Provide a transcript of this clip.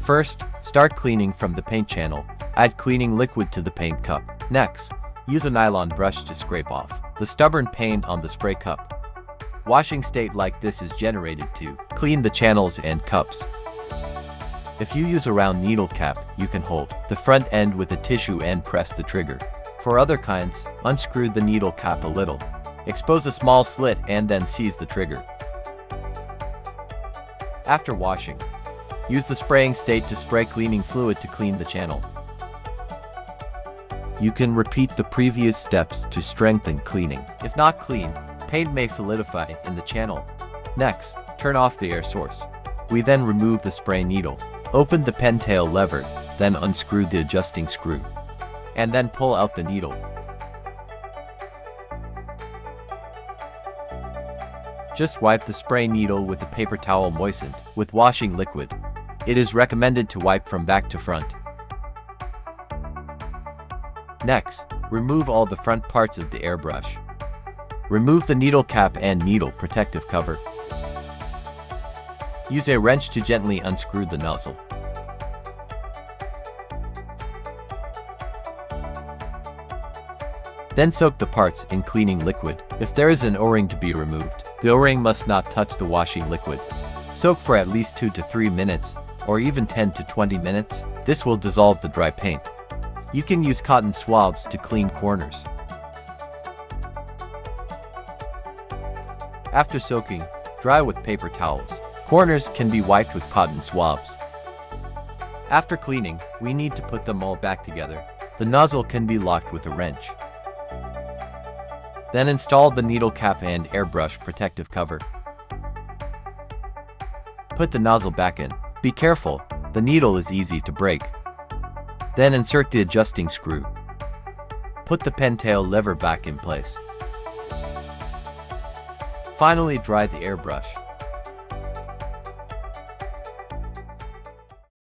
First, start cleaning from the paint channel. Add cleaning liquid to the paint cup. Next, use a nylon brush to scrape off the stubborn paint on the spray cup. Washing state like this is generated to clean the channels and cups. If you use a round needle cap, you can hold the front end with a tissue and press the trigger. For other kinds, unscrew the needle cap a little. Expose a small slit and then seize the trigger. After washing, use the spraying state to spray cleaning fluid to clean the channel. You can repeat the previous steps to strengthen cleaning. If not clean, paint may solidify in the channel. Next, turn off the air source. We then remove the spray needle. Open the pen tail lever, then unscrew the adjusting screw, and then pull out the needle. Just wipe the spray needle with a paper towel moistened with washing liquid. It is recommended to wipe from back to front. Next, remove all the front parts of the airbrush. Remove the needle cap and needle protective cover. Use a wrench to gently unscrew the nozzle. Then soak the parts in cleaning liquid. If there is an O-ring to be removed, the O-ring must not touch the washing liquid. Soak for at least 2 to 3 minutes, or even 10 to 20 minutes. This will dissolve the dry paint. You can use cotton swabs to clean corners. After soaking, dry with paper towels. Corners can be wiped with cotton swabs. After cleaning, we need to put them all back together. The nozzle can be locked with a wrench. Then install the needle cap and airbrush protective cover. Put the nozzle back in. Be careful, the needle is easy to break. Then insert the adjusting screw. Put the pen tail lever back in place. Finally, dry the airbrush.